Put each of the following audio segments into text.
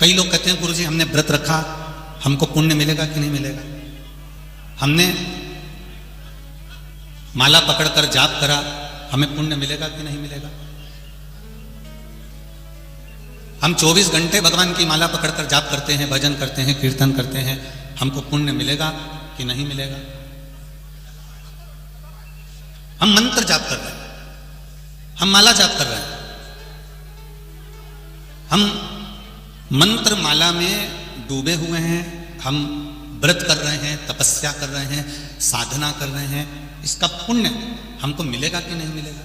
कई लोग कहते हैं गुरुजी हमने व्रत रखा, हमको पुण्य मिलेगा कि नहीं मिलेगा? हमने माला पकड़कर जाप करा, हमें पुण्य मिलेगा कि नहीं मिलेगा? हम 24 घंटे भगवान की माला पकड़कर जाप करते हैं, भजन करते हैं, कीर्तन करते हैं, हमको पुण्य मिलेगा कि नहीं मिलेगा? हम मंत्र जाप कर रहे हैं, हम माला जाप कर रहे हैं, हम मंत्र माला में डूबे हुए हैं, हम व्रत कर रहे हैं, तपस्या कर रहे हैं, साधना कर रहे हैं, इसका पुण्य हमको मिलेगा कि नहीं मिलेगा?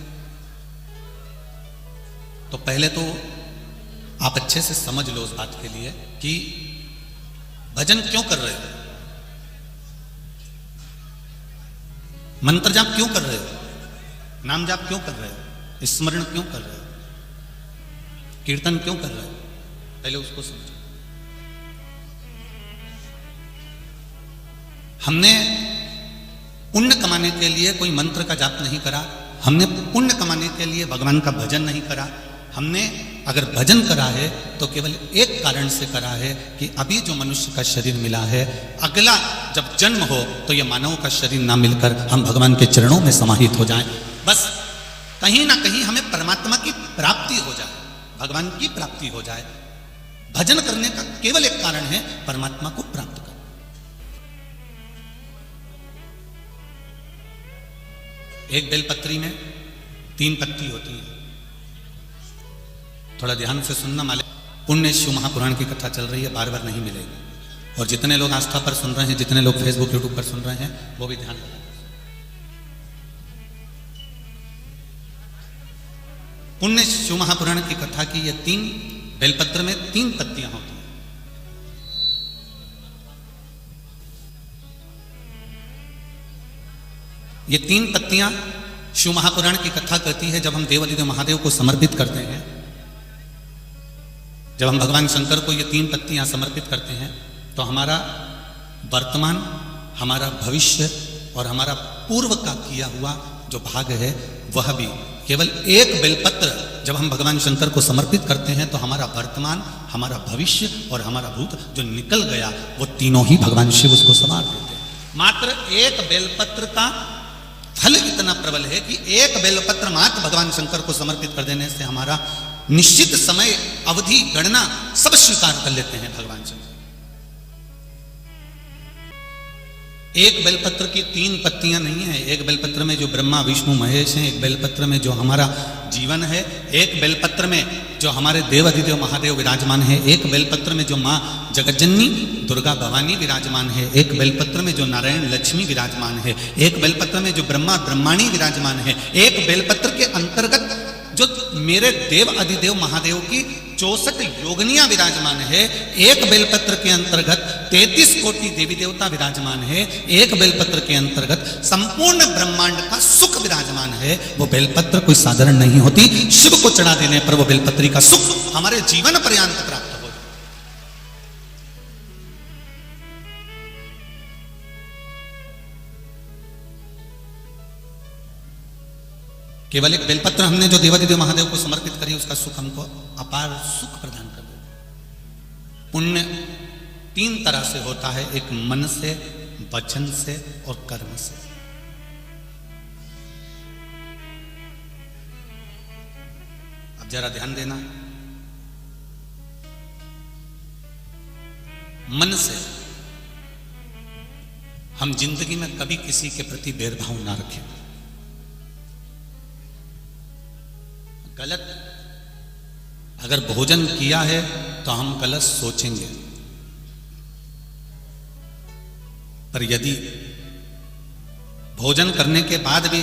तो पहले तो आप अच्छे से समझ लो उस बात के लिए कि भजन क्यों कर रहे हो, मंत्र जाप क्यों कर रहे हो, नाम जाप क्यों कर रहे हो, स्मरण क्यों कर रहे हो, कीर्तन क्यों कर रहे हो, पहले उसको समझो। हमने पुण्य कमाने के लिए कोई मंत्र का जाप नहीं करा, हमने पुण्य कमाने के लिए भगवान का भजन नहीं करा। हमने अगर भजन करा है तो केवल एक कारण से करा है कि अभी जो मनुष्य का शरीर मिला है, अगला जब जन्म हो तो यह मानव का शरीर ना मिलकर हम भगवान के चरणों में समाहित हो जाएं, बस कहीं ना कहीं हमें परमात्मा की प्राप्ति हो जाए, भगवान की प्राप्ति हो जाए। भजन करने का केवल एक कारण है परमात्मा को प्राप्त करना। एक बेलपत्री में 3 पत्ती होती है, थोड़ा ध्यान से सुनना। माले पुण्य शिव महापुराण की कथा चल रही है, बार बार नहीं मिलेगी, और जितने लोग आस्था पर सुन रहे हैं, जितने लोग फेसबुक यूट्यूब पर सुन रहे हैं, वो भी ध्यान रखें। पुण्य शिव महापुराण की कथा की ये 3 बेलपत्र में 3 पत्तियां होती हैं। ये 3 पत्तियां शिव महापुराण की कथा करती है। जब हम देवादिदेव महादेव को समर्पित करते हैं, जब हम भगवान शंकर को ये 3 पत्तियां समर्पित करते हैं, तो हमारा वर्तमान, हमारा भविष्य और हमारा पूर्व का किया हुआ जो भाग है, वह भी केवल एक बेलपत्र जब हम भगवान शंकर को समर्पित करते हैं, तो हमारा वर्तमान, हमारा भविष्य और हमारा भूत जो निकल गया, वो तीनों ही भगवान शिव उसको संवार देते हैं। मात्र एक बेलपत्र का फल इतना प्रबल है कि एक बेलपत्र मात्र भगवान शंकर को समर्पित कर देने से हमारा निश्चित समय अवधि गणना सब स्वीकार कर लेते हैं भगवान शंकर। एक बेलपत्र की 3 पत्तियां नहीं है। एक बेलपत्र में जो ब्रह्मा विष्णु महेश हैं, एक बेलपत्र में जो हमारा जीवन है, एक बेलपत्र में जो हमारे देवादिदेव महादेव विराजमान है, एक बेलपत्र में जो माँ जगज्जननी दुर्गा भवानी विराजमान है, एक बेलपत्र में जो नारायण लक्ष्मी विराजमान है, एक बेलपत्र में जो ब्रह्मा ब्रह्माणी विराजमान है, एक बेलपत्र के अंतर्गत जो मेरे देव अधिदेव महादेव की 64 योगनियां विराजमान है, एक बेलपत्र के अंतर्गत 33 कोटि देवी देवता विराजमान है, एक बेलपत्र के अंतर्गत संपूर्ण ब्रह्मांड का सुख विराजमान है। वो बेलपत्र कोई साधारण नहीं होती। शिव को चढ़ा देने पर वो बेलपत्री का सुख हमारे जीवन पर्यंत प्राप्त हो। केवल एक बेलपत्र हमने जो देवादिदेव महादेव को समर्पित करी, उसका सुख हमको अपार सुख प्रदान कर दे। पुण्य 3 तरह से होता है, एक मन से, वचन से और कर्म से। अब जरा ध्यान देना, मन से हम जिंदगी में कभी किसी के प्रति भेदभाव ना रखें। गलत अगर भोजन किया है तो हम गलत सोचेंगे, पर यदि भोजन करने के बाद भी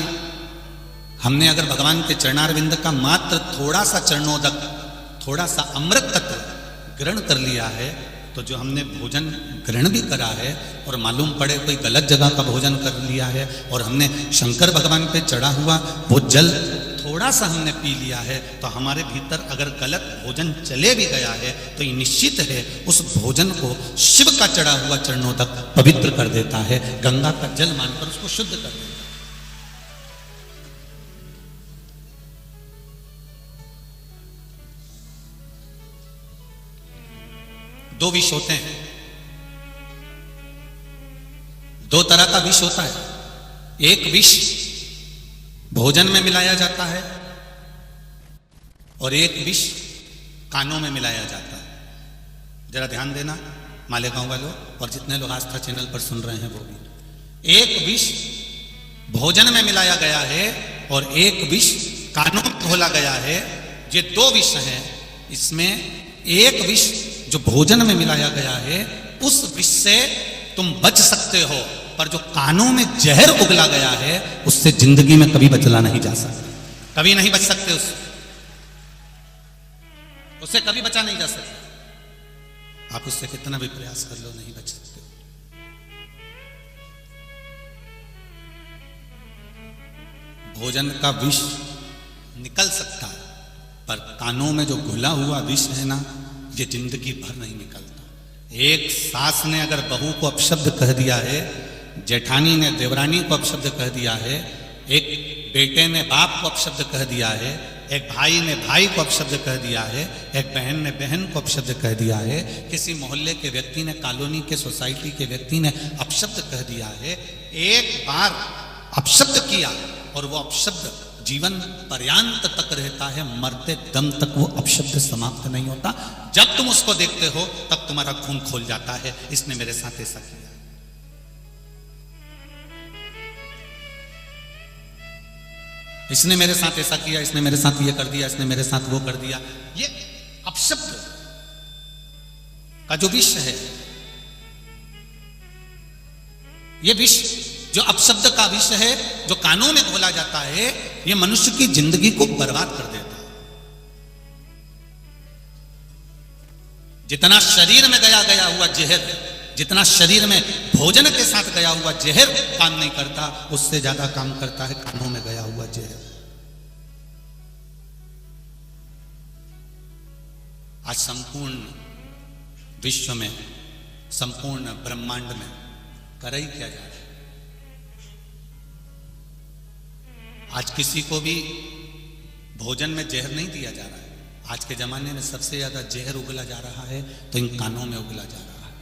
हमने अगर भगवान के चरणारविंद का मात्र थोड़ा सा चरणोदक, थोड़ा सा अमृत तत्व ग्रहण कर लिया है, तो जो हमने भोजन ग्रहण भी करा है और मालूम पड़े कोई गलत जगह का भोजन कर लिया है और हमने शंकर भगवान पे चढ़ा हुआ वो जल थोड़ा सा हमने पी लिया है, तो हमारे भीतर अगर गलत भोजन चले भी गया है, तो ये निश्चित है उस भोजन को शिव का चढ़ा हुआ चरणों तक पवित्र कर देता है, गंगा का जल मानकर उसको शुद्ध कर देता है। दो विष होते हैं, दो तरह का विष होता है। एक विष भोजन में मिलाया जाता है और एक विष कानों में मिलाया जाता है। जरा ध्यान देना मालेगांव वालों, और जितने लोग आस्था चैनल पर सुन रहे हैं वो भी। एक विष भोजन में मिलाया गया है और एक विष कानों में घोला गया है। ये दो विष हैं। इसमें एक विष जो भोजन में मिलाया गया है, उस विष से तुम बच सकते हो, पर जो कानों में जहर उगला गया है उससे जिंदगी में कभी बचला नहीं जा सकता, कभी नहीं बच सकते उससे कभी बचा नहीं जा सकता। आप उससे कितना भी प्रयास कर लो, नहीं बच सकते। भोजन का विष निकल सकता है, पर कानों में जो घुला हुआ विष है ना, ये जिंदगी भर नहीं निकलता। एक सास ने अगर बहू को अपशब्द कह दिया है, जेठानी ने देवरानी को अपशब्द कह दिया है, एक बेटे ने बाप को अपशब्द कह दिया है, एक भाई ने भाई को अपशब्द कह दिया है, एक बहन ने बहन को अपशब्द कह दिया है, किसी मोहल्ले के व्यक्ति ने, कॉलोनी के, सोसाइटी के व्यक्ति ने अपशब्द कह दिया है। एक बार अपशब्द किया और वो अपशब्द जीवन पर्यांत तक रहता है, मरते दम तक वो अपशब्द समाप्त नहीं होता। जब तुम उसको देखते हो तब तुम्हारा खून खोल जाता है। इसने मेरे साथ ऐसा किया, इसने मेरे साथ ऐसा किया, इसने मेरे साथ ये कर दिया, इसने मेरे साथ वो कर दिया। ये अपशब्द का जो विष है, ये विष जो अपशब्द का विष है, जो कानों में घोला जाता है, ये मनुष्य की जिंदगी को बर्बाद कर देता है। जितना शरीर में गया हुआ जहर, जितना शरीर में भोजन के साथ गया हुआ जहर काम नहीं करता, उससे ज्यादा काम करता है कानों में गया हुआ जहर। आज संपूर्ण विश्व में, संपूर्ण ब्रह्मांड में कर ही क्या जा रहा है? आज किसी को भी भोजन में जहर नहीं दिया जा रहा है। आज के जमाने में सबसे ज्यादा जहर उगला जा रहा है तो इन कानों में उगला जा रहा है।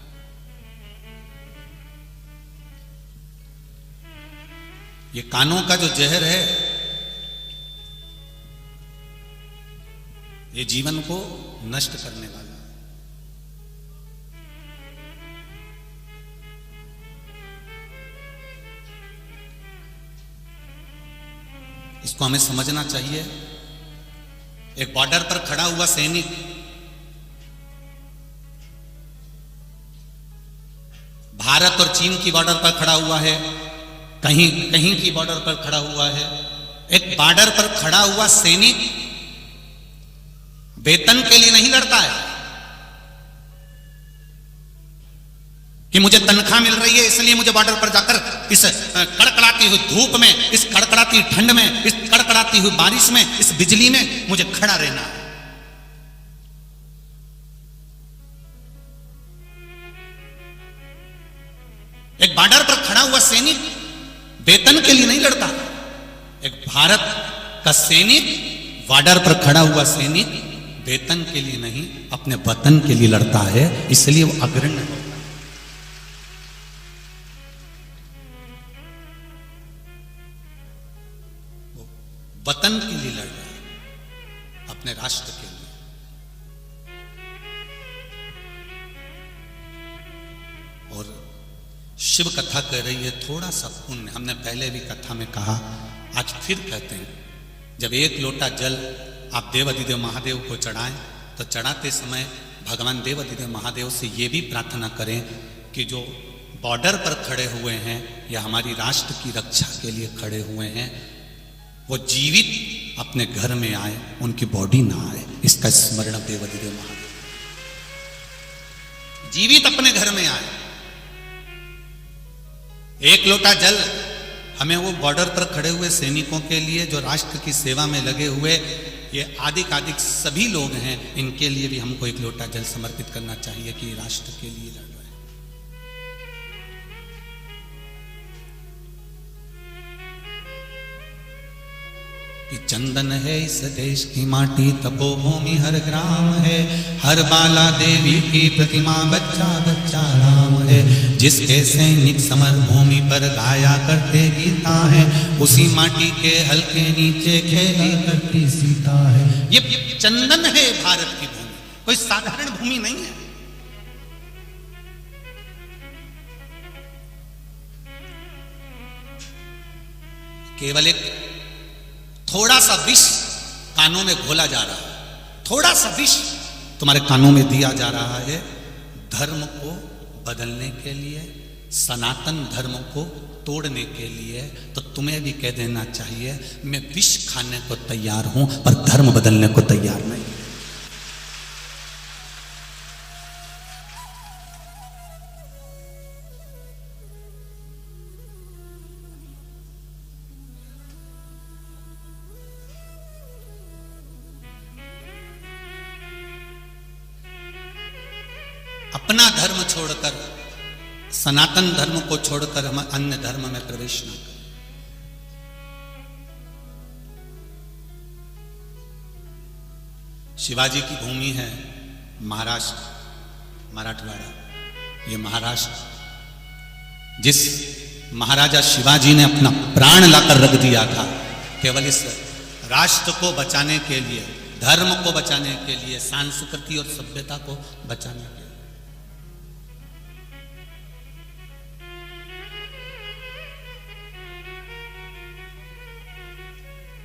ये कानों का जो जहर है, ये जीवन को नष्ट करने वाला है। इसको हमें समझना चाहिए। एक बॉर्डर पर खड़ा हुआ सैनिक भारत और चीन की बॉर्डर पर खड़ा हुआ है, कहीं कहीं की बॉर्डर पर खड़ा हुआ है। एक बॉर्डर पर खड़ा हुआ सैनिक वेतन के लिए नहीं लड़ता है कि मुझे तनख्वाह मिल रही है इसलिए मुझे बॉर्डर पर जाकर इस कड़कड़ाती हुई धूप में, इस कड़कड़ाती ठंड में, इस कड़कड़ाती हुई बारिश में, इस बिजली में मुझे खड़ा रहना है। एक बॉर्डर पर खड़ा हुआ सैनिक वेतन के लिए नहीं लड़ता। एक भारत का सैनिक, बॉर्डर पर खड़ा हुआ सैनिक वेतन के लिए नहीं, अपने वतन के लिए लड़ता है, इसलिए वो अग्रणी होता है। वो वतन के लिए लड़ रहा है, अपने राष्ट्र के लिए। और शिव कथा कह रही है थोड़ा सा पुण्य। हमने पहले भी कथा में कहा, आज फिर कहते हैं, जब एक लोटा जल आप देवाधिदेव महादेव को चढ़ाएं तो चढ़ाते समय भगवान देवाधिदेव महादेव से ये भी प्रार्थना करें कि जो बॉर्डर पर खड़े हुए हैं या हमारी राष्ट्र की रक्षा के लिए खड़े हुए हैं, वो जीवित अपने घर में आए, उनकी बॉडी ना आए। इसका स्मरण देवाधिदेव महादेव, जीवित अपने घर में आए। एक लोटा जल हमें वो बॉर्डर पर खड़े हुए सैनिकों के लिए, जो राष्ट्र की सेवा में लगे हुए ये आदिक सभी लोग हैं, इनके लिए भी हमको एक लोटा जल समर्पित करना चाहिए कि राष्ट्र के लिए लड़ रहे हैं। कि चंदन है इस देश की माटी, तपोभूमि हर ग्राम है, हर बाला देवी की प्रतिमा, बच्चा बच्चा राम है। जिसके सैनिक समर भूमि पर गाया करते गीता है, उसी माटी के हल्के नीचे खेली करती सीता है। ये चंदन है भारत की भूमि, कोई साधारण भूमि नहीं है। केवल एक थोड़ा सा विष कानों में घोला जा रहा है, थोड़ा सा विष तुम्हारे कानों में दिया जा रहा है धर्म को बदलने के लिए, सनातन धर्म को तोड़ने के लिए। तो तुम्हें भी कह देना चाहिए मैं विष खाने को तैयार हूं पर धर्म बदलने को तैयार नहीं। अपना धर्म छोड़कर, सनातन धर्म को छोड़कर हम अन्य धर्म में प्रवेश न करें। शिवाजी की भूमि है महाराष्ट्र, मराठवाड़ा। ये महाराष्ट्र जिस महाराजा शिवाजी ने अपना प्राण लाकर रख दिया था केवल इस राष्ट्र को बचाने के लिए, धर्म को बचाने के लिए, संस्कृति और सभ्यता को बचाने के लिए।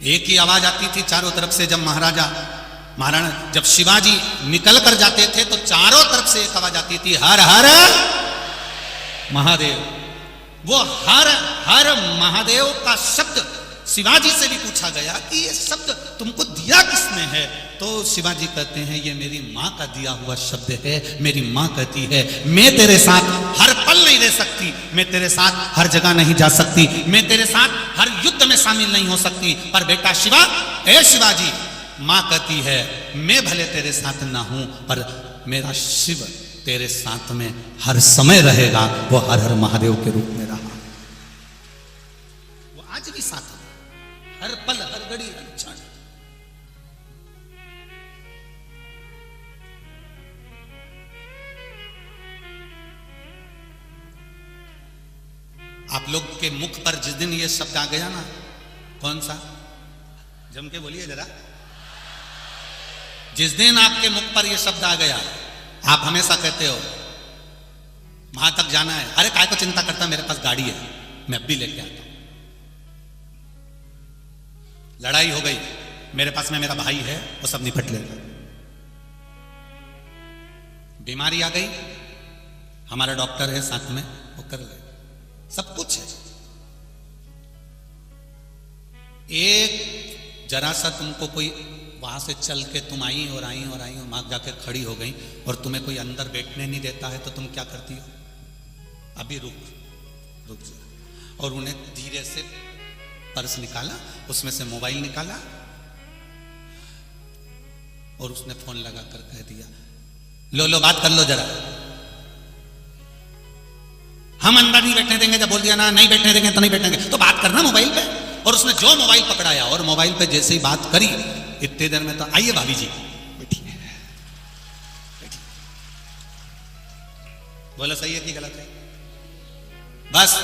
एक ही आवाज आती थी चारों तरफ से। जब महाराणा जब शिवाजी निकल कर जाते थे तो चारों तरफ से एक आवाज आती थी, हर हर महादेव। वो हर हर महादेव का शब्द शिवाजी से भी पूछा गया कि ये शब्द तुमको दिया किसने है? तो शिवाजी कहते हैं ये मेरी मां का दिया हुआ शब्द है। मेरी मां कहती है मैं तेरे साथ हर पल नहीं रह सकती, मैं तेरे साथ हर जगह नहीं जा सकती, मैं तेरे साथ हर युद्ध में शामिल नहीं हो सकती, पर बेटा शिवा, ए शिवाजी, मां कहती है मैं भले तेरे साथ ना हूं पर मेरा शिव तेरे साथ में हर समय रहेगा। वो हर हर महादेव के रूप में रहा, वो आज भी साथ है, हर पल हर घड़ी हर क्षण। आप लोग के मुख पर जिस दिन ये शब्द आ गया ना, कौन सा, जम के बोलिए जरा, जिस दिन आपके मुख पर ये शब्द आ गया, आप हमेशा कहते हो वहां तक जाना है, अरे काय को चिंता करता, मेरे पास गाड़ी है, मैं अब भी लेके आता हूं। लड़ाई हो गई, मेरे पास में मेरा भाई है, वो सब निपट लेगा। बीमारी आ गई, हमारा डॉक्टर है साथ में, वो कर लेगा, सब कुछ है। एक जरा सा तुमको कोई वहां से चल के तुम आई और आई और आई और वहां जाकर खड़ी हो गई और तुम्हें कोई अंदर बैठने नहीं देता है तो तुम क्या करती हो? अभी रुक जा। और उन्हें धीरे से पर्स निकाला, उसमें से मोबाइल निकाला और उसने फोन लगाकर कह दिया, लो बात कर लो जरा। हम अंदर नहीं बैठने देंगे, जब बोल दिया ना नहीं बैठने देंगे तो नहीं बैठेंगे, तो बात करना मोबाइल पे। और उसने जो मोबाइल पकड़ाया और मोबाइल पे जैसे ही बात करी, इतने देर में तो आइए भाभी जी बैठिए। बोलो सही है कि गलत है? बस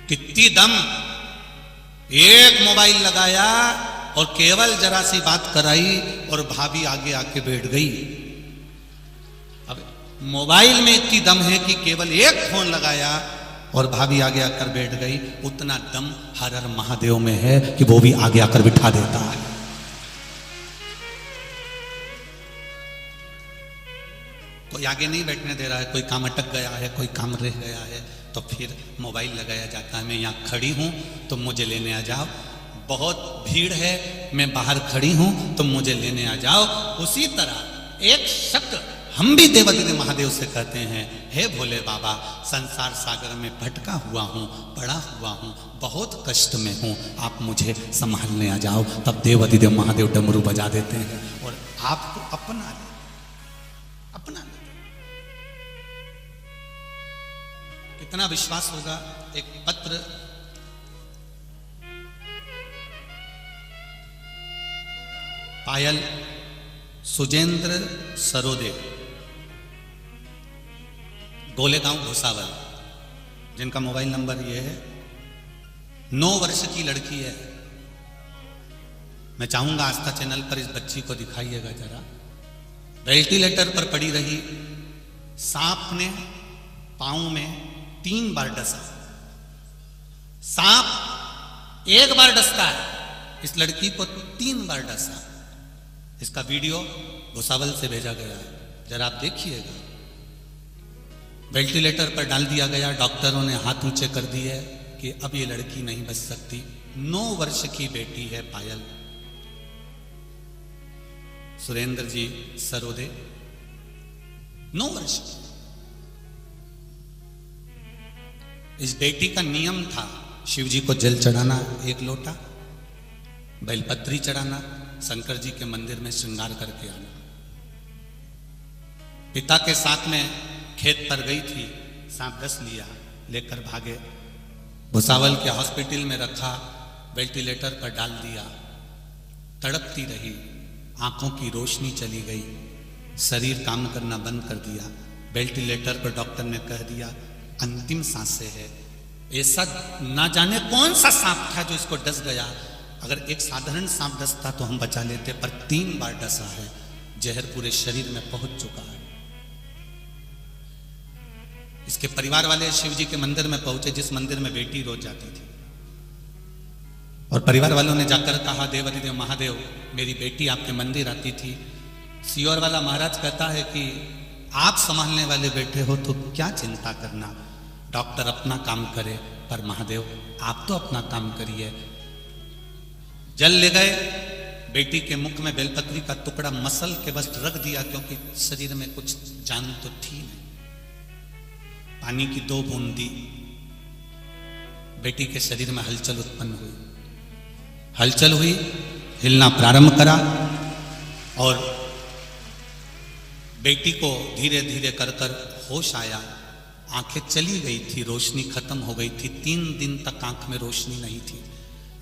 कितनी दम, एक मोबाइल लगाया और केवल जरा सी बात कराई और भाभी आगे आके बैठ गई। अब मोबाइल में इतनी दम है कि केवल एक फोन लगाया और भाभी आगे आकर बैठ गई। उतना दम हर हर महादेव में है कि वो भी आगे आकर बिठा देता है। कोई आगे नहीं बैठने दे रहा है, कोई काम अटक गया है, कोई काम रह गया है, तो फिर मोबाइल लगाया जाता है, मैं यहाँ खड़ी हूं तुम मुझे लेने आ जाओ, बहुत भीड़ है मैं बाहर खड़ी हूं तुम मुझे लेने आ जाओ। उसी तरह एक शब्द हम भी देवादिदेव महादेव से कहते हैं, हे भोले बाबा, संसार सागर में भटका हुआ हूं, पड़ा हुआ हूं, बहुत कष्ट में हूं, आप मुझे संभालने आ जाओ। तब देवादिदेव महादेव डमरू बजा देते हैं और आपको अपना ले। कितना विश्वास होगा। एक पत्र पायल सुजेंद्र सरोदे, गोलेगांव भुसावल, जिनका मोबाइल नंबर ये है। 9 वर्ष की लड़की है। मैं चाहूंगा आस्था चैनल पर इस बच्ची को दिखाइएगा जरा। वेंटिलेटर पर पड़ी रही, सांप ने पांव में 3 बार डसा। सांप एक बार डसता है, इस लड़की को 3 बार डसा। इसका वीडियो भुसावल से भेजा गया है, जरा आप देखिएगा। वेंटिलेटर पर डाल दिया गया, डॉक्टरों ने हाथ ऊंचे कर दिए कि अब ये लड़की नहीं बच सकती। 9 वर्ष की बेटी है पायल। सुरेंद्र जी सरोदे 9 वर्ष की। इस बेटी का नियम था शिव जी को जल चढ़ाना 1 लोटा, बेलपत्री चढ़ाना, शंकर जी के मंदिर में श्रृंगार करके आना। पिता के साथ में खेत पर गई थी, सांप डस लिया, लेकर भागे। भुसावल के हॉस्पिटल में रखा, वेंटिलेटर पर डाल दिया। तड़पती रही, आंखों की रोशनी चली गई, शरीर काम करना बंद कर दिया। वेंटिलेटर पर डॉक्टर ने कह दिया अंतिम सांसें है। ऐसा ना जाने कौन सा सांप था जो इसको डस गया। अगर एक साधारण सांप डसता तो हम बचा लेते, पर 3 बार डसा है। जहर पूरे शरीर में पहुंच चुका है। इसके परिवार वाले शिव जी के मंदिर में पहुंचे, जिस मंदिर में बेटी रोज जाती थी, और परिवार वालों ने जाकर कहा देवाधिदेव महादेव मेरी बेटी आपके मंदिर आती थी। सियोर वाला महाराज कहता है कि आप संभालने वाले बैठे हो तो क्या चिंता करना, डॉक्टर अपना काम करे, पर महादेव आप तो अपना काम करिए। जल ले गए, बेटी के मुख में बेलपत्री का टुकड़ा मसल के बस रख दिया, क्योंकि शरीर में कुछ जान तो थी नहीं। पानी की 2 बूंद दी, बेटी के शरीर में हलचल उत्पन्न हुई। हलचल हुई, हिलना प्रारंभ करा, और बेटी को धीरे धीरे कर कर होश आया। आंखें चली गई थी, रोशनी खत्म हो गई थी। 3 दिन तक आंख में रोशनी नहीं थी।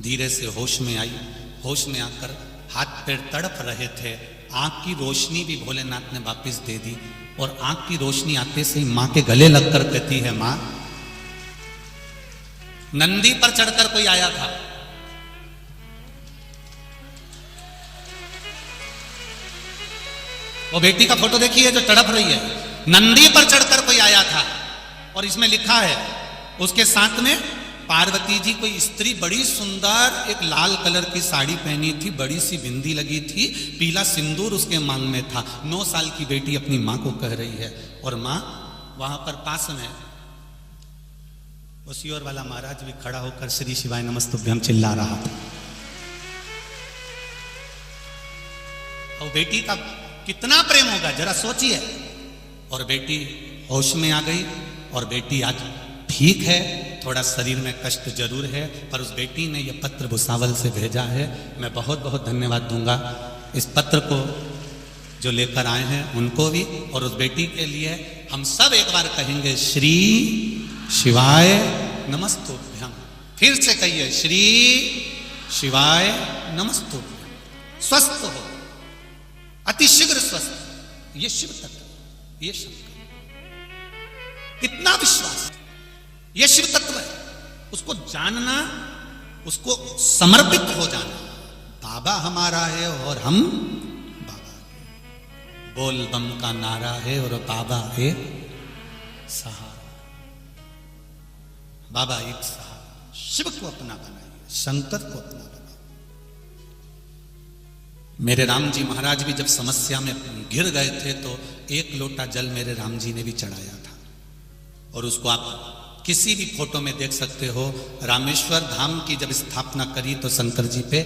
धीरे से होश में आई। होश में आकर हाथ पैर तड़प रहे थे। आंख की रोशनी भी भोलेनाथ ने वापस दे दी, और आंख की रोशनी आते से ही मां के गले लगकर कहती है मां, नंदी पर चढ़कर कोई आया था। वो बेटी का फोटो देखिए जो तड़प रही है। नंदी पर चढ़कर कोई आया था, और इसमें लिखा है उसके साथ में पार्वती जी, कोई स्त्री बड़ी सुंदर, एक लाल कलर की साड़ी पहनी थी, बड़ी सी बिंदी लगी थी, पीला सिंदूर उसके मांग में था। 9 साल की बेटी अपनी मां को कह रही है, और मां वहां पर पास में वो सियोर वाला महाराज भी खड़ा होकर श्री शिवाय नमस्तुभ्यम चिल्ला रहा था। और बेटी का कितना प्रेम होगा जरा सोचिए। और बेटी होश में आ गई, और बेटी आज ठीक है। थोड़ा शरीर में कष्ट जरूर है, पर उस बेटी ने यह पत्र भुसावल से भेजा है। मैं बहुत बहुत धन्यवाद दूंगा इस पत्र को जो लेकर आए हैं उनको भी, और उस बेटी के लिए हम सब एक बार कहेंगे श्री शिवाय नमस्तुभ्यम। फिर से कहिए श्री शिवाय नमस्तुभ्यम। स्वस्थ हो, अतिशीघ्र स्वस्थ। ये शिव तत्व, ये शंकर, कितना विश्वास, ये शिव तत्व है। उसको जानना, उसको समर्पित हो जाना। बाबा हमारा है और हम बाबा के। बोल बम का नारा है और बाबा एक सहारा। बाबा एक सहारा। शिव को अपना बनाइए, शंकर को अपना बनाइए। मेरे राम जी महाराज भी जब समस्या में घिर गए थे तो 1 लोटा जल मेरे राम जी ने भी चढ़ाया था, और उसको आप किसी भी फोटो में देख सकते हो। रामेश्वर धाम की जब स्थापना करी तो शंकर जी पे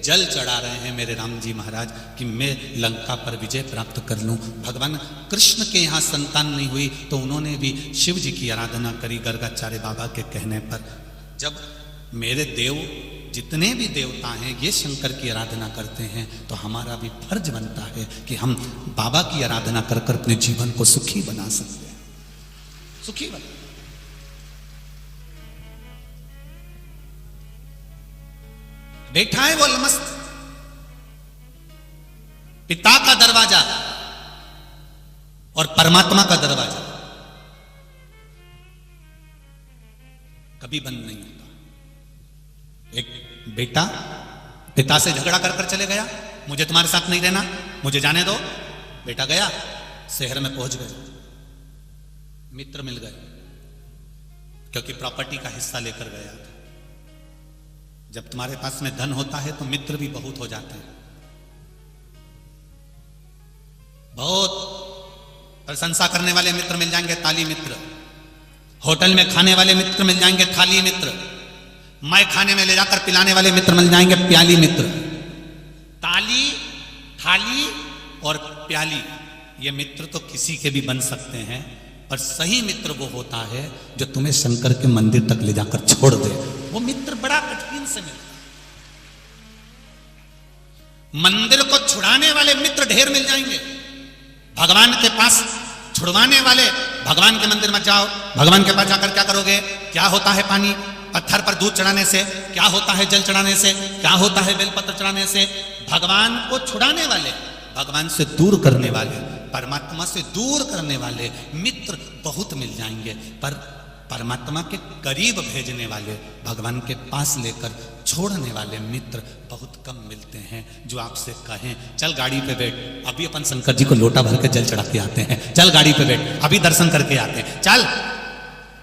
जल चढ़ा रहे हैं मेरे राम जी महाराज कि मैं लंका पर विजय प्राप्त कर लूं। भगवान कृष्ण के यहाँ संतान नहीं हुई तो उन्होंने भी शिव जी की आराधना करी गर्गाचार्य बाबा के कहने पर। जब मेरे देव जितने भी देवता हैं ये शंकर की आराधना करते हैं तो हमारा भी फर्ज बनता है कि हम बाबा की आराधना कर कर अपने जीवन को सुखी बना सकते हैं, सुखी बना। बैठा है वो मस्त, पिता का दरवाजा और परमात्मा का दरवाजा कभी बंद नहीं होता। एक बेटा पिता से झगड़ा कर कर चले गया, मुझे तुम्हारे साथ नहीं रहना, मुझे जाने दो। बेटा गया, शहर में पहुंच गए, मित्र मिल गए, क्योंकि प्रॉपर्टी का हिस्सा लेकर गया था। जब तुम्हारे पास में धन होता है तो मित्र भी बहुत हो जाते हैं। बहुत प्रशंसा करने वाले मित्र मिल जाएंगे, ताली मित्र। होटल में खाने वाले मित्र मिल जाएंगे, थाली मित्र। मैं खाने में ले जाकर पिलाने वाले मित्र मिल जाएंगे, प्याली मित्र। ताली, थाली और प्याली, ये मित्र तो किसी के भी बन सकते हैं, पर सही मित्र वो होता है जो तुम्हें शंकर के मंदिर तक ले जाकर छोड़ दे। वो मित्र बड़ा कठिन से मिलता है। मंदिर को छुड़ाने वाले मित्र ढेर मिल जाएंगे, भगवान के पास छुड़वाने वाले। भगवान के मंदिर मत जाओ, भगवान के पास जाकर क्या करोगे? क्या होता है पानी? पत्थर पर दूध चढ़ाने से। क्या होता है जल चढ़ाने से? क्या होता है बेलपत्र चढ़ाने से? भगवान को छुड़ाने वाले, भगवान से दूर करने वाले, परमात्मा से दूर करने वाले मित्र बहुत मिल जाएंगे, पर परमात्मा के करीब भेजने वाले, भगवान के पास लेकर छोड़ने वाले मित्र बहुत कम मिलते हैं, जो आपसे कहें चल गाड़ी पे बैठ, अभी अपन शंकर जी को लोटा भर के जल चढ़ा के आते हैं, चल गाड़ी पे बैठ, अभी दर्शन करके आते हैं, चल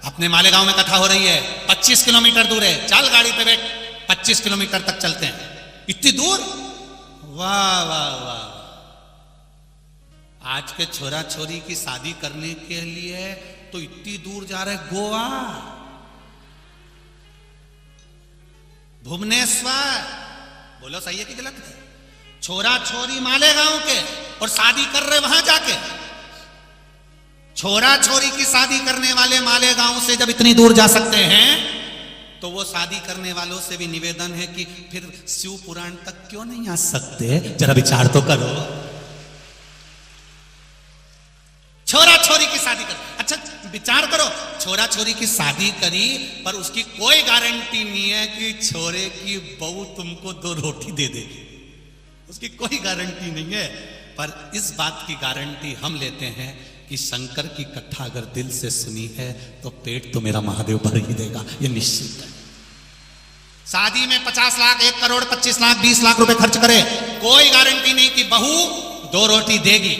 अपने मालेगांव में कथा हो रही है, 25 किलोमीटर दूर है, चल गाड़ी पे बैठ, 25 किलोमीटर तक चलते हैं। इतनी दूर? वाह वाह वाह। आज के छोरा छोरी की शादी करने के लिए तो इतनी दूर जा रहे, गोवा, भुवनेश्वर। बोलो सही है कि गलत है? छोरा छोरी मालेगांव के और शादी कर रहे वहां जाके। छोरा छोरी की शादी करने वाले मालेगांव से जब इतनी दूर जा सकते हैं, तो वो शादी करने वालों से भी निवेदन है कि फिर शिव पुराण तक क्यों नहीं आ सकते? जरा विचार तो करो। छोरा छोरी की शादी कर, अच्छा विचार करो, छोरा छोरी की शादी करी, पर उसकी कोई गारंटी नहीं है कि छोरे की बहू तुमको 2 रोटी दे देगी, उसकी कोई गारंटी नहीं है। पर इस बात की गारंटी हम लेते हैं कि शंकर की कथा अगर दिल से सुनी है तो पेट तो मेरा महादेव भर ही देगा, ये निश्चित है। शादी में 50 लाख, 1 करोड़, 25 लाख, 20 लाख रुपए खर्च करे, कोई गारंटी नहीं कि बहू 2 रोटी देगी,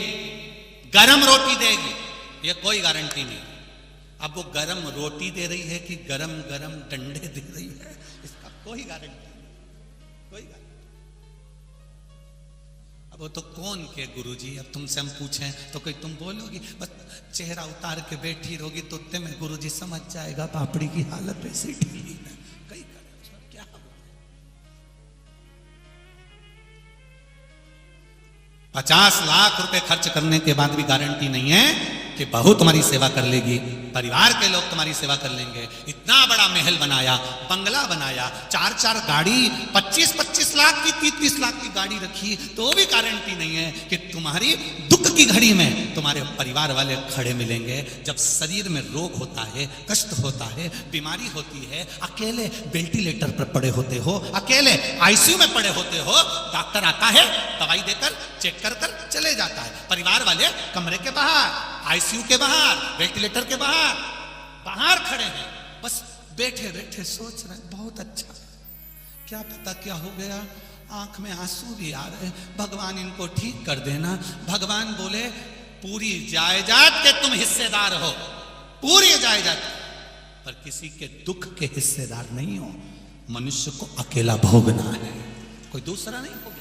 गरम रोटी देगी, ये कोई गारंटी नहीं। अब वो गरम रोटी दे रही है कि गरम गरम डंडे दे रही है, इसका कोई गारंटी नहीं, कोई गारंटी। अब वो तो कौन के गुरुजी, अब तुमसे हम पूछें तो कोई तुम बोलोगी, बस चेहरा उतार के बैठी रहोगी तो उतने में गुरुजी समझ जाएगा पापड़ी की हालत वैसे ढीली है, कई क्या। 50 लाख रुपए खर्च करने के बाद भी गारंटी नहीं है कि बहू तुम्हारी सेवा कर लेगी, परिवार के लोग तुम्हारी सेवा कर लेंगे। इतना बड़ा महल बनाया, बंगला बनाया, 4-4 गाड़ी, 25-25 लाख की, 30-30 लाख की गाड़ी रखी, तो भी गारंटी नहीं है कि तुम्हारी दुख की घड़ी में तुम्हारे परिवार वाले खड़े मिलेंगे। जब शरीर में रोग होता है, कष्ट होता है, बीमारी होती है, अकेले वेंटिलेटर पर पड़े होते हो, अकेले आईसीयू में पड़े होते हो, डॉक्टर आता है, दवाई देकर चेक कर कर चले जाता है, परिवार वाले कमरे के बाहर, आईसीयू के बाहर, वेंटिलेटर के बाहर खड़े हैं, बस बैठे बैठे सोच रहे हैं बहुत अच्छा, क्या पता क्या हो गया, आंख में आंसू भी आ रहे, भगवान इनको ठीक कर देना। भगवान बोले पूरी जायदाद के तुम हिस्सेदार हो, पूरी जायदाद, पर किसी के दुख के हिस्सेदार नहीं हो। मनुष्य को अकेला भोगना है, कोई दूसरा नहीं भोगे,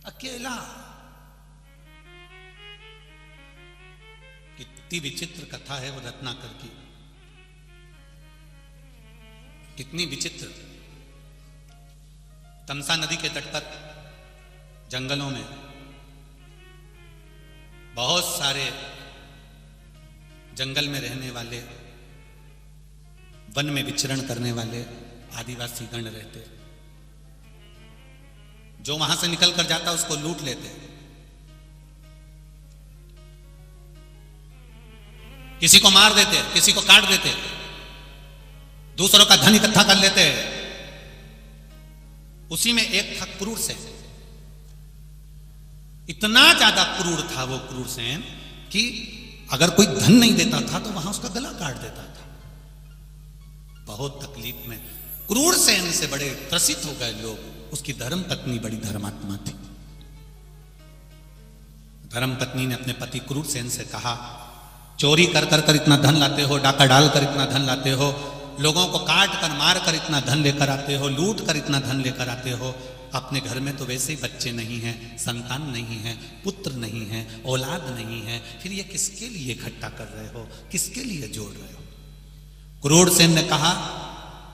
अकेला। कितनी विचित्र कथा है वो रत्नाकर की, कितनी विचित्र। तमसा नदी के तट पर जंगलों में बहुत सारे जंगल में रहने वाले, वन में विचरण करने वाले आदिवासी गण रहते, जो वहां से निकल कर जाता उसको लूट लेते, किसी को मार देते, किसी को काट देते, दूसरों का धन इकट्ठा कर लेते। उसी में एक था क्रूर से, इतना ज्यादा क्रूर था वो क्रूरसेन कि अगर कोई धन नहीं देता था तो वहां उसका गला काट देता था। बहुत तकलीफ में क्रूरसेन से बड़े त्रसित हो गए लोग। उसकी धर्म पत्नी बड़ी धर्मात्मा थी। धर्म पत्नी ने अपने पति क्रूरसेन से कहा, चोरी कर कर कर इतना धन लाते हो, डाका डाल कर इतना धन लाते हो, लोगों को काट कर मार कर इतना धन लेकर आते हो, लूट कर इतना धन लेकर आते हो, अपने घर में तो वैसे ही बच्चे नहीं हैं, संतान नहीं है, पुत्र नहीं है, औलाद नहीं है, फिर ये किसके लिए इकट्ठा कर रहे हो, किसके लिए जोड़ रहे हो? क्रूरसेन ने कहा,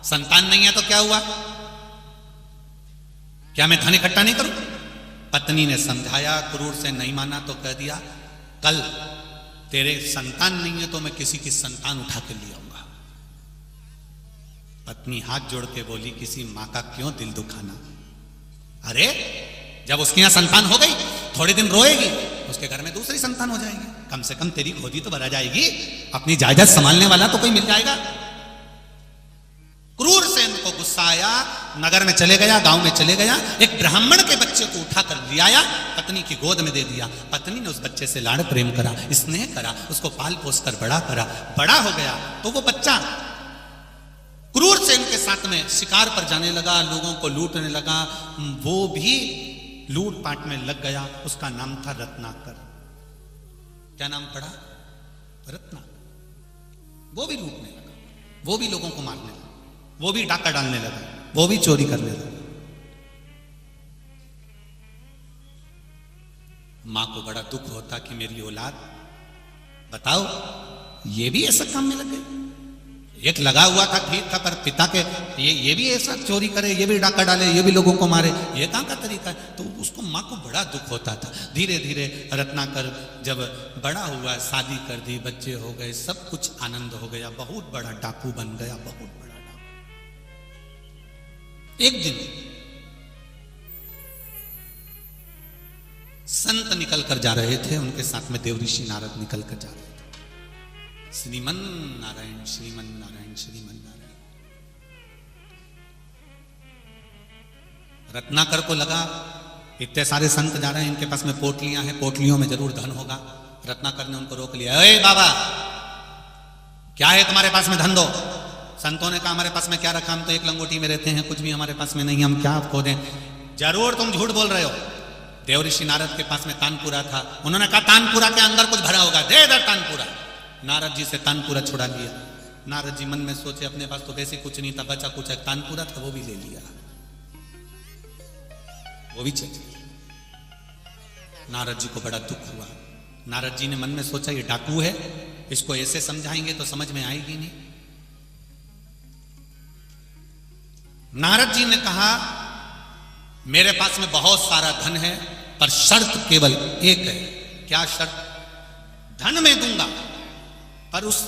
संतान नहीं है तो क्या हुआ, क्या मैं धन इकट्ठा नहीं करूं? पत्नी ने समझाया, क्रूरसेन नहीं माना तो कह दिया, कल तेरे संतान नहीं है तो मैं किसी की संतान उठा के ले आऊंगा। पत्नी हाथ जोड़ के बोली, किसी मां का क्यों दिल दुखाना? अरे जब उसके यहां संतान हो गई, थोड़े दिन रोएगी, उसके घर में दूसरी संतान हो जाएगी, कम से कम तेरी गोदी तो भरा जाएगी, अपनी जायदाद संभालने वाला तो कोई मिल जाएगा। क्रूरसेन को गुस्सा आया, नगर में चले गया, गांव में चले गया, एक ब्राह्मण के बच्चे को उठाकर ले आया, पत्नी की गोद में दे दिया। पत्नी ने उस बच्चे से लाड़ प्रेम करा, स्नेह करा, उसको पाल पोस कर बड़ा करा। बड़ा हो गया तो वो बच्चा क्रूरसेन के साथ में शिकार पर जाने लगा, लोगों को लूटने लगा, वो भी लूटपाट में लग गया। उसका नाम था रत्नाकर। क्या नाम पड़ा? रत्नाकर। वो भी लूटने लगा, वो भी लोगों को मारने लगा, वो भी डाका डालने लगा, वो भी चोरी करने लगा। मां को बड़ा दुख होता कि मेरी औलाद, बताओ, ये भी ऐसा काम में लगे। एक लगा हुआ था, ठीक था, पर पिता के ये भी ऐसा चोरी करे, ये भी डाका डाले, ये भी लोगों को मारे, ये कहां का तरीका है? तो उसको मां को बड़ा दुख होता था। धीरे धीरे रत्नाकर जब बड़ा हुआ, शादी कर दी, बच्चे हो गए, सब कुछ आनंद हो गया, बहुत बड़ा डाकू बन गया, बहुत बड़ा डाकू। एक दिन संत निकल कर जा रहे थे, उनके साथ में देवऋषि नारद निकल कर जा रहे थे। श्रीमन नारायण, श्रीमन नारायण, श्रीमन नारायण। रत्नाकर को लगा इतने सारे संत जा रहे हैं, इनके पास में पोटलियां हैं, पोटलियों में जरूर धन होगा। रत्नाकर ने उनको रोक लिया, अरे बाबा, क्या है तुम्हारे पास में? धन दो। संतों ने कहा, हमारे पास में क्या रखा, हम तो एक लंगोटी में रहते हैं, कुछ भी हमारे पास में नहीं, हम क्या आपको दें? जरूर तुम झूठ बोल रहे हो। देवऋषि नारद के पास में तानपुरा था, उन्होंने कहा तानपुरा के अंदर कुछ भरा होगा, दे इधर तानपुरा। नारद जी से तानपुरा छुड़ा लिया। नारद जी मन में सोचे, अपने पास तो वैसे कुछ नहीं था, बचा कुछ एक तानपुरा था, वो भी ले लिया, वो भी चल गया। नारद जी को बड़ा दुख हुआ। नारद जी ने मन में सोचा, ये डाकू है, इसको ऐसे समझाएंगे तो समझ में आएगी नहीं। नारद जी ने कहा, मेरे पास में बहुत सारा धन है, पर शर्त केवल एक है। क्या शर्त? धन मैं दूंगा, पर उस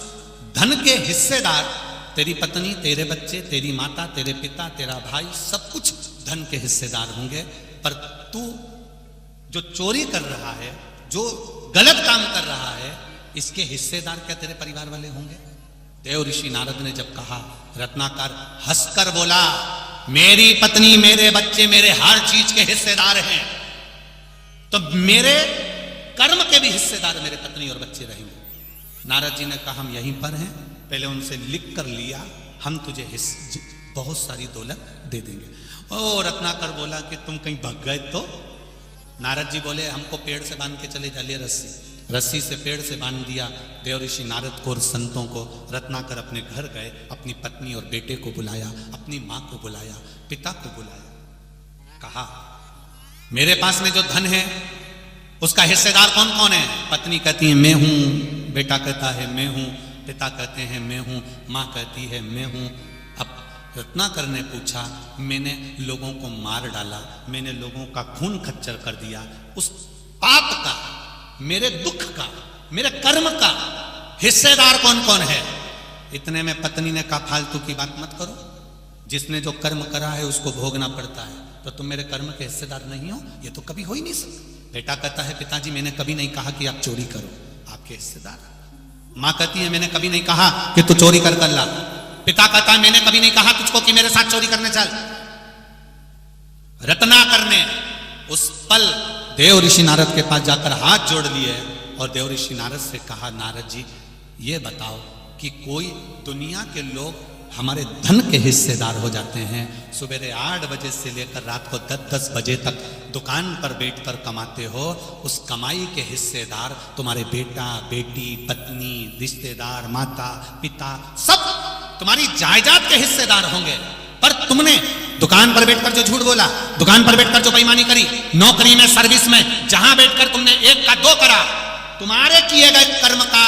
धन के हिस्सेदार तेरी पत्नी, तेरे बच्चे, तेरी माता, तेरे पिता, तेरा भाई, सब कुछ धन के हिस्सेदार होंगे, पर तू जो चोरी कर रहा है, जो गलत काम कर रहा है, इसके हिस्सेदार क्या तेरे परिवार वाले होंगे? देवऋषि नारद ने जब कहा, रत्नाकर हंसकर बोला, मेरी पत्नी, मेरे बच्चे, मेरे हर चीज के हिस्सेदार हैं, तो मेरे कर्म के भी हिस्सेदार मेरे पत्नी और बच्चे रहेंगे। नारद जी ने कहा, हम यहीं पर हैं, पहले उनसे लिख कर लिया, हम तुझे बहुत सारी दौलत दे देंगे। ओ रत्नाकर बोला कि तुम कहीं भाग गए तो? नारद जी बोले, हमको पेड़ से बांध के चले जाइए, रस्सी से पेड़ से बांध दिया। देवऋषि नारद को और संतों को। रत्नाकर अपने घर गए, अपनी पत्नी और बेटे को बुलाया, अपनी मां को बुलाया, पिता को बुलाया, कहा, मेरे पास में जो धन है उसका हिस्सेदार कौन कौन है? पत्नी कहती है मैं हूं, बेटा कहता है मैं हूं, पिता कहते हैं मैं हूं, मां कहती है मैं हूं। अब रत्नाकर ने पूछा, मैंने लोगों को मार डाला, मैंने लोगों का खून खच्चर कर दिया, उस पाप का, मेरे दुख का, मेरे कर्म का हिस्सेदार कौन कौन है? इतने में पत्नी ने कहा, फालतू की बात मत करो, जिसने जो कर्म करा है उसको भोगना पड़ता है, तो तुम मेरे कर्म के हिस्सेदार नहीं हो, ये तो कभी हो ही नहीं सकता। बेटा कहता है, पिताजी मैंने कभी नहीं कहा कि आप चोरी करो, आपके हिस्सेदार। मां कहती है, मैंने कभी नहीं कहा कि तू चोरी कर ला। पिता कहता है, मैंने कभी नहीं कहा तुझको कि मेरे साथ चोरी करने चल। रत्नाकर ने उस पल देव ऋषि नारद के पास जाकर हाथ जोड़ लिए और देव ऋषि नारद से कहा, नारद जी ये बताओ कि कोई दुनिया के लोग हमारे धन के हिस्सेदार हो जाते हैं, सुबह 8 बजे से लेकर रात को 10-10 बजे तक दुकान पर बैठकर कमाते हो, उस कमाई के हिस्सेदार तुम्हारे बेटा बेटी पत्नी रिश्तेदार माता पिता सब तुम्हारी जायदाद के हिस्सेदार होंगे। पर तुमने दुकान पर बैठकर जो झूठ बोला, दुकान पर बैठकर जो बेईमानी करी, नौकरी में सर्विस में जहां बैठकर तुमने 1 का 2 करा, तुम्हारे किए गए कर्म का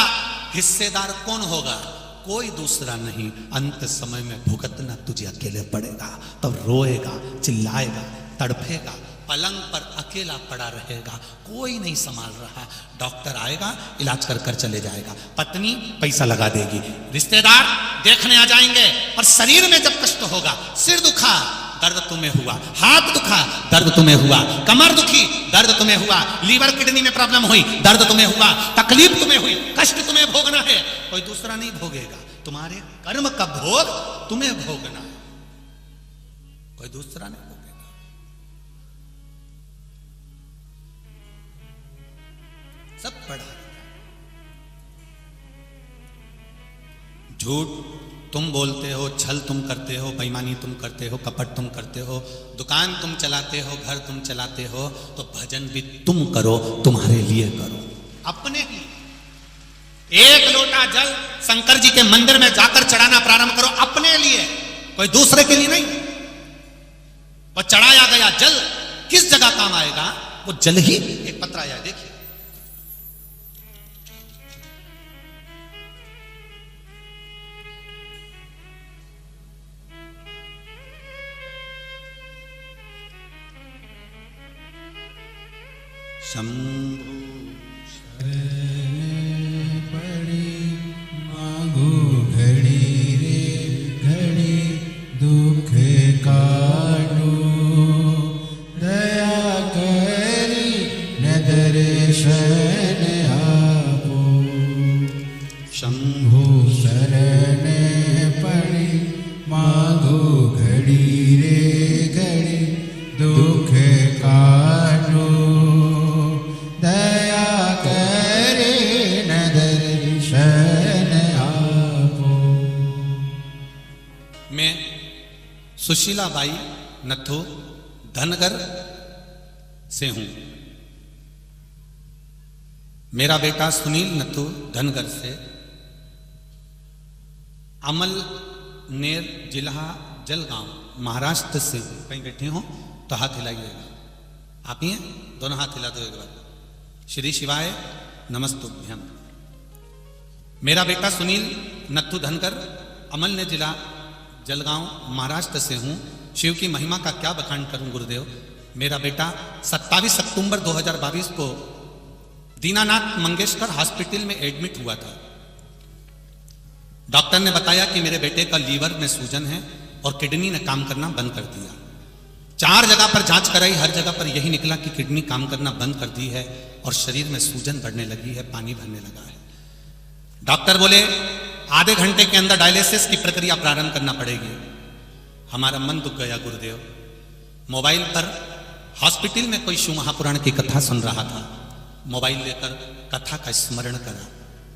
हिस्सेदार कौन होगा? कोई दूसरा नहीं। अंत समय में भुगतना तुझे अकेले पड़ेगा। तब रोएगा, चिल्लाएगा, तड़फेगा, पलंग पर अकेला पड़ा रहेगा, कोई नहीं संभाल रहा। डॉक्टर आएगा, इलाज कर कर चले जाएगा, पत्नी पैसा लगा देगी, रिश्तेदार देखने आ जाएंगे, और शरीर में जब कष्ट होगा, सिर दुखा दर्द तुम्हें हुआ, हाथ दुखा दर्द तुम्हें हुआ, कमर दुखी दर्द तुम्हें हुआ, लीवर किडनी में प्रॉब्लम हुई दर्द तुम्हें हुआ, तकलीफ तुम्हें हुई, कष्ट तुम्हें भोगना है, कोई दूसरा नहीं भोगेगा। तुम्हारे कर्म का भोग तुम्हें भोगना है, कोई दूसरा नहीं भोगेगा। सब पढ़ा। झूठ तुम बोलते हो, छल तुम करते हो, बेईमानी तुम करते हो, कपट तुम करते हो, दुकान तुम चलाते हो, घर तुम चलाते हो, तो भजन भी तुम करो, तुम्हारे लिए करो, अपने लिए। 1 लोटा जल शंकर जी के मंदिर में जाकर चढ़ाना प्रारंभ करो, अपने लिए, कोई दूसरे के लिए नहीं। वो चढ़ाया गया जल किस जगह काम आएगा? वो जल ही एक पत्र आया, देखिए शंभु पड़ी मांगो घड़ी रे घड़ी दुख काटो, दया करी न दर्शन आपो। शंभु शरण पड़ी मांगो घड़ी रे घड़ी दुख काटो, दया करे न दर्शन आपो। मैं सुशीला बाई नथु धनगर से हूं। मेरा बेटा सुनील नथु धनगर से, अमल नेर जिला जलगांव महाराष्ट्र से। कहीं बैठे हो तो हाथ हिलाइएगा, आप ही हैं, दोनों हाथ हिला दो एक बार। श्री शिवाय नमस्तुभ्यम। मेरा बेटा सुनील नथु धनकर, अमल ने जिला जलगांव महाराष्ट्र से हूं। शिव की महिमा का क्या बखान करूं गुरुदेव। मेरा बेटा 27 अक्टूबर 2022 को दीनानाथ मंगेशकर हॉस्पिटल में एडमिट हुआ था। डॉक्टर ने बताया कि मेरे बेटे का लीवर में सूजन है और किडनी ने काम करना बंद कर दिया। 4 जगह पर जांच कराई, हर जगह पर यही निकला कि किडनी काम करना बंद कर दी है और शरीर में सूजन बढ़ने लगी है, पानी भरने लगा है। डॉक्टर बोले आधे घंटे के अंदर डायलिसिस की प्रक्रिया प्रारंभ करना पड़ेगी। हमारा मन दुख गया गुरुदेव। मोबाइल पर हॉस्पिटल में कोई शिव महापुराण की कथा सुन रहा था, मोबाइल लेकर कथा का स्मरण करा,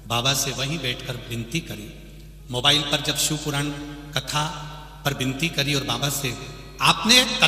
बाबा से वहीं बैठकर विनती करी। मोबाइल पर जब शिव पुराण कथा पर विनती करी और बाबा से आपने